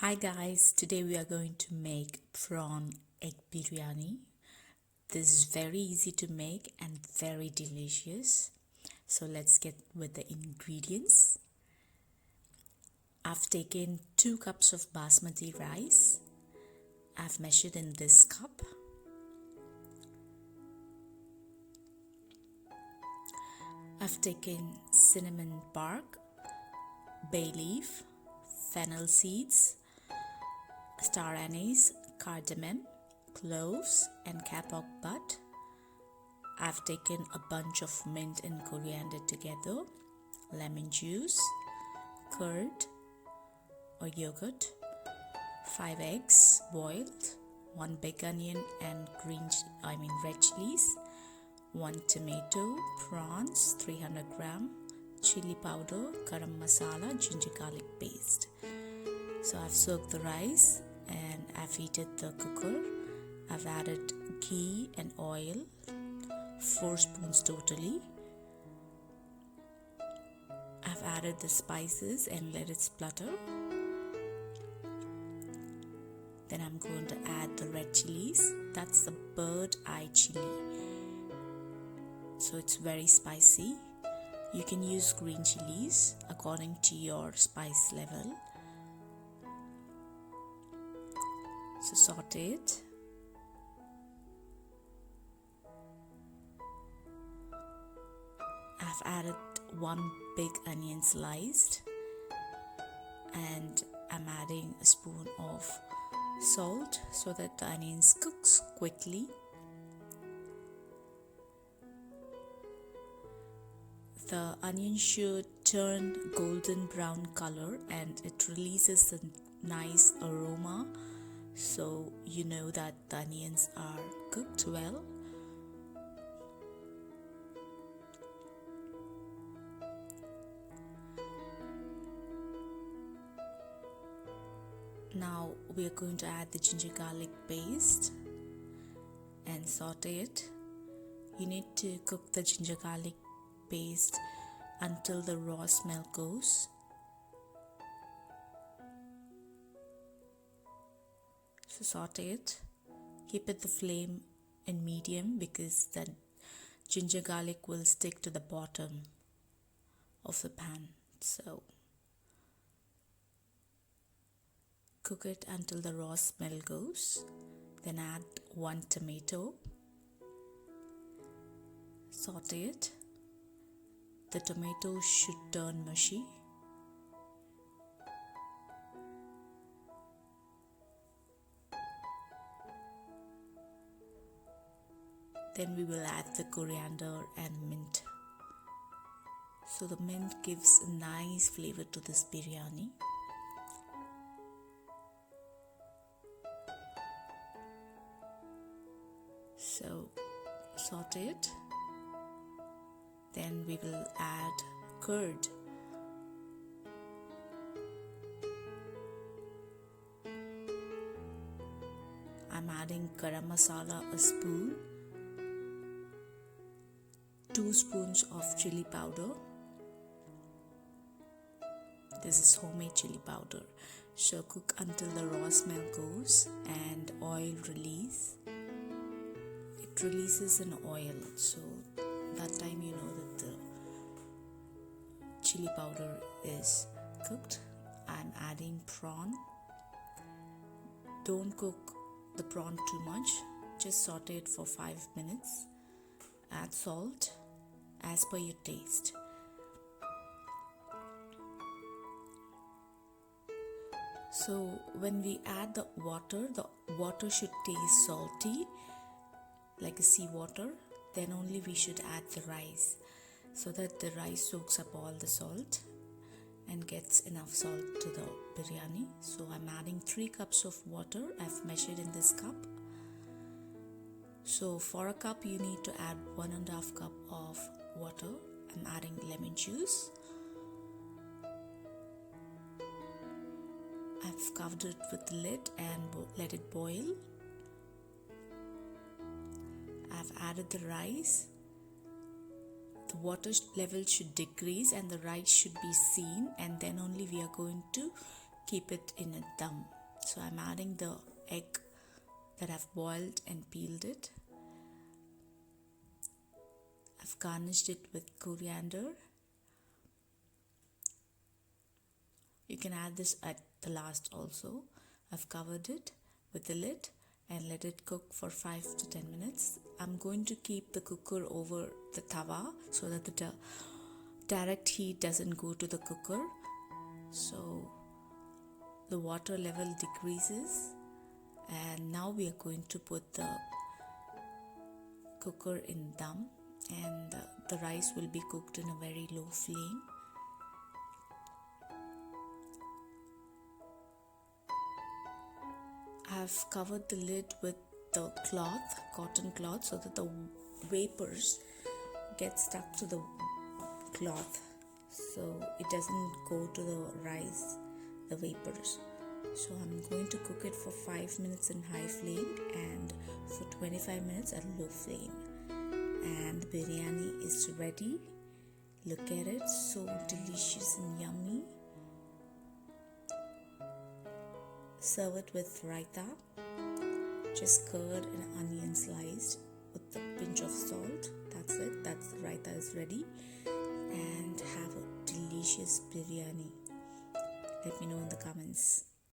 Hi guys, today we are going to make prawn egg biryani. This is very easy to make and very delicious. So let's get with the ingredients. I've taken 2 cups of basmati rice. I've measured in this cup. I've taken cinnamon bark, bay leaf, fennel seeds, star anise, cardamom, cloves and kapok bud. I've taken a bunch of mint and coriander together, lemon juice, curd or yogurt, 5 eggs boiled, 1 big onion and red chilies, 1 tomato, prawns 300 gram, chili powder, garam masala, ginger garlic paste. So I've soaked the rice and I've heated the cooker. I've added ghee and oil, 4 spoons totally. I've added the spices and let it splutter. Then I'm going to add the red chilies. That's the bird eye chili. So it's very spicy. You can use green chilies according to your spice level. So saute it. I've added 1 big onion sliced and I'm adding a spoon of salt so that the onions cooks quickly. The onion should turn golden brown color and it releases a nice aroma, so you know that the onions are cooked well. Now we are going to add the ginger garlic paste and saute it. You need to cook the ginger garlic paste until the raw smell goes. So saute it. Keep it the flame in medium because the ginger garlic will stick to the bottom of the pan. So cook it until the raw smell goes. Then add 1 tomato. Saute it. The tomato should turn mushy. Then we will add the coriander and mint. So the mint gives a nice flavor to this biryani. So saute it. Then we will add curd. I'm adding garam masala a spoon, 2 spoons of chili powder. This is homemade chili powder. So cook until the raw smell goes and oil release. It releases an oil, so that time you know that the chili powder is cooked. I'm adding prawn. Don't cook the prawn too much, just saute it for 5 minutes. Add salt as per your taste. So when we add the water should taste salty like a seawater. Then only we should add the rice so that the rice soaks up all the salt and gets enough salt to the biryani. So I'm adding 3 cups of water. I've measured in this cup. So for a cup you need to add 1.5 cup of water. I'm adding lemon juice. I've covered it with the lid and let it boil. I've added the rice. The water level should decrease and the rice should be seen, and then only we are going to keep it in a dum. So I'm adding the egg that I've boiled and peeled it. I've garnished it with coriander. You can add this at the last also. I've covered it with the lid and let it cook for 5 to 10 minutes. I'm going to keep the cooker over the tawa so that the direct heat doesn't go to the cooker. So the water level decreases, and now we are going to put the cooker in dum, and the rice will be cooked in a very low flame. I've covered the lid with the cloth, cotton cloth, so that the vapors get stuck to the cloth, so it doesn't go to the rice, the vapors. So I'm going to cook it for 5 minutes in high flame and for 25 minutes at low flame. And the biryani is ready. Look at it, so delicious and yummy. Serve it with raita, just curd and onion sliced with a pinch of salt. That's it, that's the raita is ready. And have a delicious biryani. Let me know in the comments.